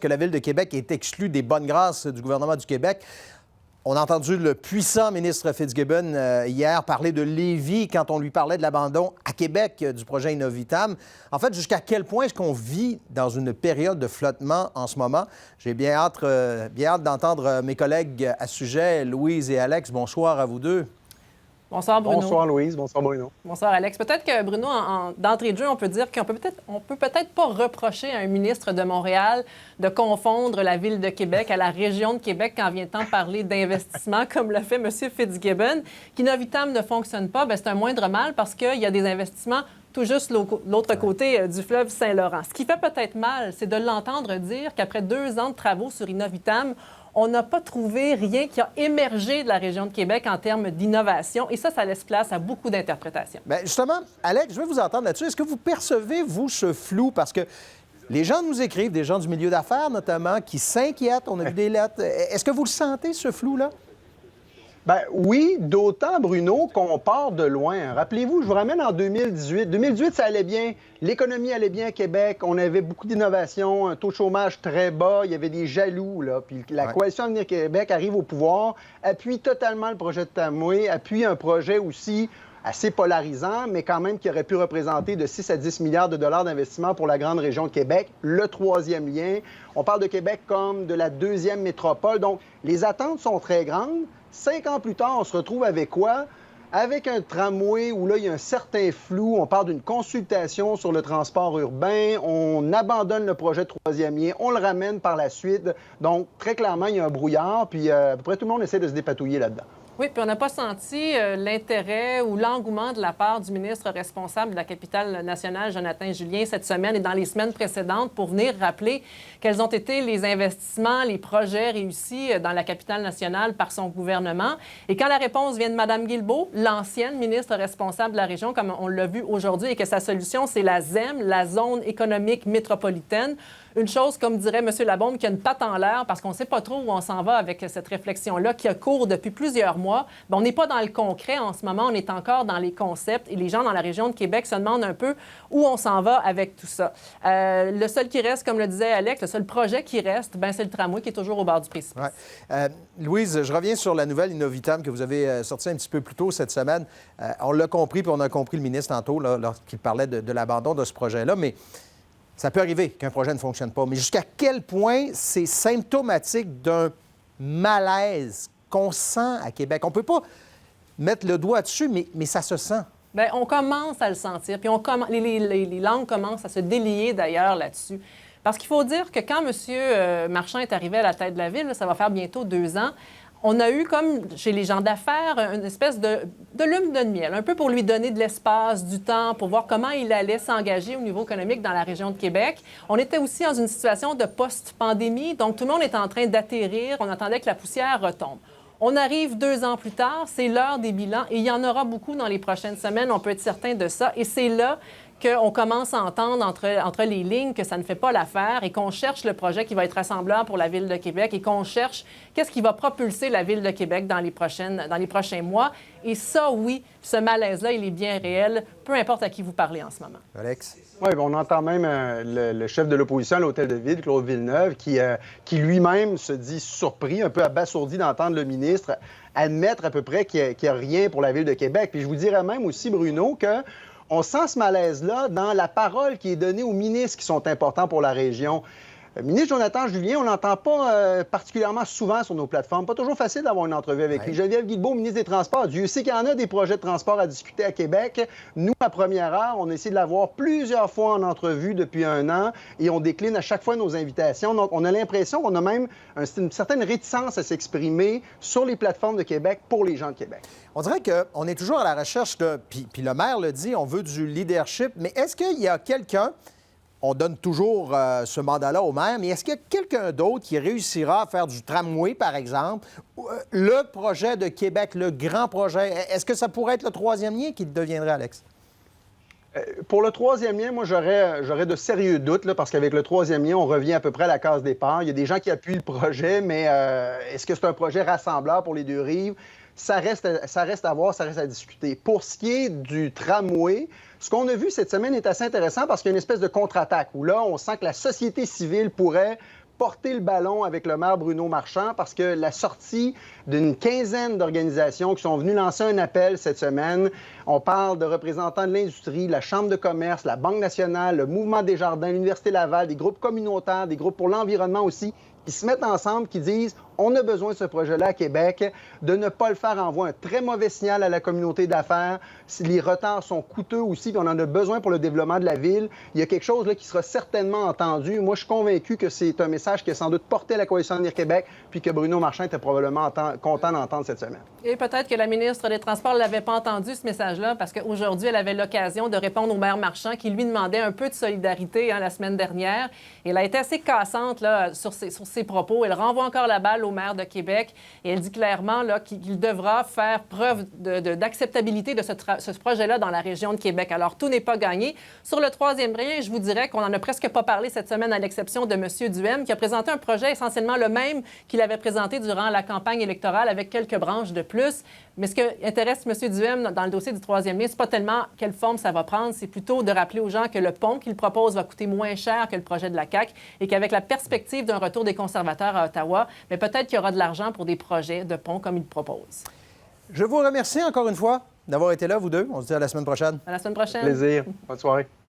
que la Ville de Québec est exclue des bonnes grâces du gouvernement du Québec. On a entendu le puissant ministre Fitzgibbon hier parler de Lévis quand on lui parlait de l'abandon à Québec du projet Innovitam. En fait, jusqu'à quel point est-ce qu'on vit dans une période de flottement en ce moment? J'ai bien hâte d'entendre mes collègues à ce sujet, Louise et Alex. Bonsoir à vous deux. Bonsoir, Bruno. Bonsoir, Louise. Bonsoir, Bruno. Bonsoir, Alex. Peut-être que, Bruno, d'entrée de jeu, on peut dire qu'on peut peut-être pas reprocher à un ministre de Montréal de confondre la Ville de Québec à la région de Québec quand vient le temps de parler d'investissement, comme l'a fait M. Fitzgibbon. Qu'Innovitam ne fonctionne pas, c'est un moindre mal parce qu'il y a des investissements tout juste l'autre côté du fleuve Saint-Laurent. Ce qui fait peut-être mal, c'est de l'entendre dire qu'après 2 ans de travaux sur Innovitam, on n'a pas trouvé rien qui a émergé de la région de Québec en termes d'innovation. Et ça laisse place à beaucoup d'interprétations. Bien, justement, Alex, je vais vous entendre là-dessus. Est-ce que vous percevez, vous, ce flou? Parce que les gens nous écrivent, des gens du milieu d'affaires notamment, qui s'inquiètent. On a vu des lettres. Est-ce que vous le sentez, ce flou-là? Bien, oui, d'autant, Bruno, qu'on part de loin. Rappelez-vous, je vous ramène en 2018. 2018, ça allait bien. L'économie allait bien à Québec. On avait beaucoup d'innovation, un taux de chômage très bas. Il y avait des jaloux, là. Puis la Coalition Avenir Québec arrive au pouvoir, appuie totalement le projet de Tramway, appuie un projet aussi assez polarisant, mais quand même qui aurait pu représenter de 6 à 10 milliards de dollars d'investissement pour la grande région de Québec, le 3e lien. On parle de Québec comme de la 2e métropole. Donc, les attentes sont très grandes. 5 ans plus tard, on se retrouve avec quoi? Avec un tramway où là, il y a un certain flou. On parle d'une consultation sur le transport urbain. On abandonne le projet de 3e lien. On le ramène par la suite. Donc, très clairement, il y a un brouillard. Puis, à peu près tout le monde essaie de se dépatouiller là-dedans. Oui, puis on n'a pas senti l'intérêt ou l'engouement de la part du ministre responsable de la capitale nationale, Jonathan Julien, cette semaine et dans les semaines précédentes pour venir rappeler quels ont été les investissements, les projets réussis dans la capitale nationale par son gouvernement. Et quand la réponse vient de Mme Guilbeault, l'ancienne ministre responsable de la région, comme on l'a vu aujourd'hui, et que sa solution, c'est la ZEM, la zone économique métropolitaine, une chose, comme dirait M. Labombe, qui a une patte en l'air parce qu'on ne sait pas trop où on s'en va avec cette réflexion-là qui a cours depuis plusieurs mois. Bien, on n'est pas dans le concret en ce moment, on est encore dans les concepts et les gens dans la région de Québec se demandent un peu où on s'en va avec tout ça. Le seul qui reste, comme le disait Alex, le seul projet qui reste, bien, c'est le tramway qui est toujours au bord du précipice. Ouais. Louise, je reviens sur la nouvelle Innovitam que vous avez sortie un petit peu plus tôt cette semaine. On l'a compris, puis on a compris le ministre tantôt là, lorsqu'il parlait de l'abandon de ce projet-là, mais ça peut arriver qu'un projet ne fonctionne pas, mais jusqu'à quel point c'est symptomatique d'un malaise qu'on sent à Québec? On ne peut pas mettre le doigt dessus, mais ça se sent. Bien, on commence à le sentir, puis les langues commencent à se délier d'ailleurs là-dessus. Parce qu'il faut dire que quand M. Marchand est arrivé à la tête de la Ville, ça va faire bientôt 2 ans, on a eu, comme chez les gens d'affaires, une espèce de lune de miel, un peu pour lui donner de l'espace, du temps, pour voir comment il allait s'engager au niveau économique dans la région de Québec. On était aussi dans une situation de post-pandémie, donc tout le monde était en train d'atterrir. On attendait que la poussière retombe. On arrive 2 ans plus tard, c'est l'heure des bilans et il y en aura beaucoup dans les prochaines semaines, on peut être certain de ça. Et c'est là qu'on commence à entendre entre les lignes que ça ne fait pas l'affaire et qu'on cherche le projet qui va être rassembleur pour la Ville de Québec et qu'on cherche qu'est-ce qui va propulser la Ville de Québec dans les prochains mois. Et ça, oui, ce malaise-là, il est bien réel, peu importe à qui vous parlez en ce moment. Alex? Oui, on entend même le chef de l'opposition à l'Hôtel de Ville, Claude Villeneuve, qui lui-même se dit surpris, un peu abasourdi d'entendre le ministre admettre à peu près qu'il n'y a rien pour la Ville de Québec. Puis je vous dirais même aussi, Bruno, que on sent ce malaise-là dans la parole qui est donnée aux ministres qui sont importants pour la région. Le ministre Jonathan Julien, on l'entend pas particulièrement souvent sur nos plateformes. Pas toujours facile d'avoir une entrevue avec lui. Geneviève Guilbeault, ministre des Transports. Dieu sait qu'il y en a des projets de transport à discuter à Québec. Nous, à première heure, on essaie de l'avoir plusieurs fois en entrevue depuis 1 an et on décline à chaque fois nos invitations. Donc, on a l'impression qu'on a même une certaine réticence à s'exprimer sur les plateformes de Québec pour les gens de Québec. On dirait qu'on est toujours à la recherche de... Puis le maire le dit, on veut du leadership, mais est-ce qu'il y a quelqu'un... On donne toujours ce mandat-là au maire, mais est-ce qu'il y a quelqu'un d'autre qui réussira à faire du tramway, par exemple, le projet de Québec, le grand projet? Est-ce que ça pourrait être le 3e lien qui deviendrait, Alex? Pour le 3e lien, moi, j'aurais de sérieux doutes, là, parce qu'avec le 3e lien, on revient à peu près à la case départ. Il y a des gens qui appuient le projet, mais est-ce que c'est un projet rassembleur pour les 2 rives? Ça reste à voir, ça reste à discuter. Pour ce qui est du tramway, ce qu'on a vu cette semaine est assez intéressant parce qu'il y a une espèce de contre-attaque où là, on sent que la société civile pourrait porter le ballon avec le maire Bruno Marchand parce que la sortie d'une quinzaine d'organisations qui sont venues lancer un appel cette semaine, on parle de représentants de l'industrie, la Chambre de commerce, la Banque nationale, le Mouvement des jardins, l'Université Laval, des groupes communautaires, des groupes pour l'environnement aussi, qui se mettent ensemble, qui disent on a besoin de ce projet-là à Québec, de ne pas le faire envoie un très mauvais signal à la communauté d'affaires. Les retards sont coûteux aussi, puis on en a besoin pour le développement de la ville. Il y a quelque chose là, qui sera certainement entendu. Moi, je suis convaincu que c'est un message qui a sans doute porté à la Coalition Avenir Québec, puis que Bruno Marchand était probablement content d'entendre cette semaine. Et peut-être que la ministre des Transports ne l'avait pas entendu, ce message-là, parce qu'aujourd'hui, elle avait l'occasion de répondre au maire Marchand qui lui demandait un peu de solidarité la semaine dernière. Et elle a été assez cassante là, sur ses propos. Elle renvoie encore la balle au maire de Québec et elle dit clairement là, qu'il devra faire preuve d'acceptabilité de ce projet-là dans la région de Québec. Alors, tout n'est pas gagné. Sur le troisième lien, je vous dirais qu'on n'en a presque pas parlé cette semaine, à l'exception de M. Duhem, qui a présenté un projet essentiellement le même qu'il avait présenté durant la campagne électorale avec quelques branches de plus. Mais ce qui intéresse M. Duhem dans le dossier du troisième lien, c'est pas tellement quelle forme ça va prendre, c'est plutôt de rappeler aux gens que le pont qu'il propose va coûter moins cher que le projet de la CAQ et qu'avec la perspective d'un retour des conservateurs à Ottawa, mais peut-être qu'il y aura de l'argent pour des projets de pont comme il propose. Je vous remercie encore une fois d'avoir été là, vous deux. On se dit à la semaine prochaine. À la semaine prochaine. Plaisir. Bonne soirée.